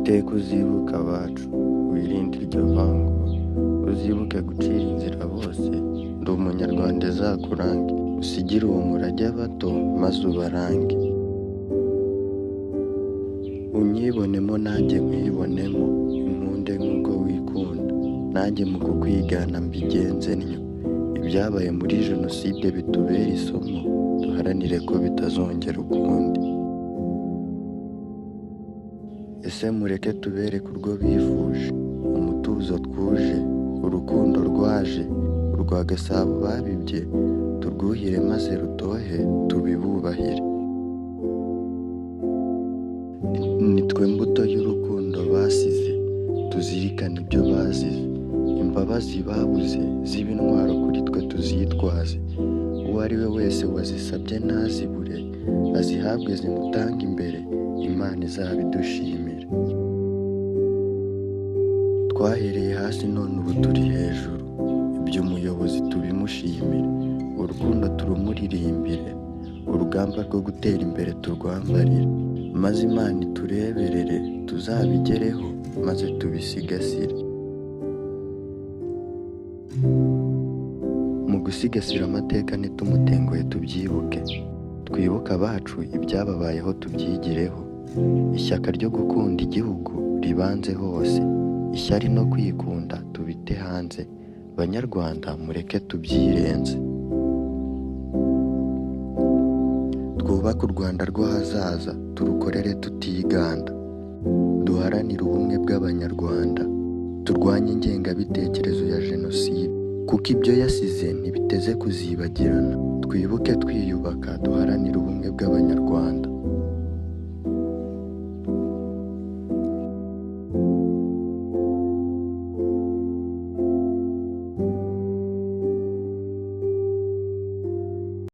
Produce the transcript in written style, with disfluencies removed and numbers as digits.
iteka uzibuke abacu, wirinde iryo vangura, uzibuke gucira inzira bose, ndi umunyarwanda izakurange, usigire uwo murage abato maze ubarange. Unyibonemo nanjye nkwibonemo, inkunde nk'uko wikunda, nanjye mu kukwigana mbigenze ntyo, ibyabaye muri jenoside bitubere isomo, duharanire ko bitazongera ukundi. Ese mureke tubereke urwo bifuje, umutuzo twuje, urukundo rwaje, urwa Gasabo babibye, turwuhire maze rutohe tubibubahire. Nitwe mbuto y'urukundo basize, tuzirikane ibyo bazize, imbabazi babuze ziba intwaro kuri twe tuzitwaze, uwo ari we wese wazisabye ntazibure, azihabwe zimutange imbere, Imana izabidushimira. Twahereye hasi none ubu turi hejuru, ibyo umuyobozi tubimushimire, urukundo turumuririmbire, urugamba rwo gutera imbere turwambarire, maze Imana itureberere tuzabigereho maze tubisigasire. Mu gusigasira amateka ntitumutenguhe tubyibuke, twibuke abacu ibyababayeho tubyigireho, ishyaka ryo gukunda igihugu ribanze hose, ishyari no kwikunda tubite hanze, Banyarwanda mureke tubyirenze. Twubake u Rwanda rw'ahazaza, turukorere tutiganda, duharanire ubumwe bw'Abanyarwanda, turwanye ingengabitekerezo ya jenoside, kuko ibyo yasize ntibiteze kuzibagirana, twibuke twiyubaka, duharanire ubumwe bw'Abanyarwanda.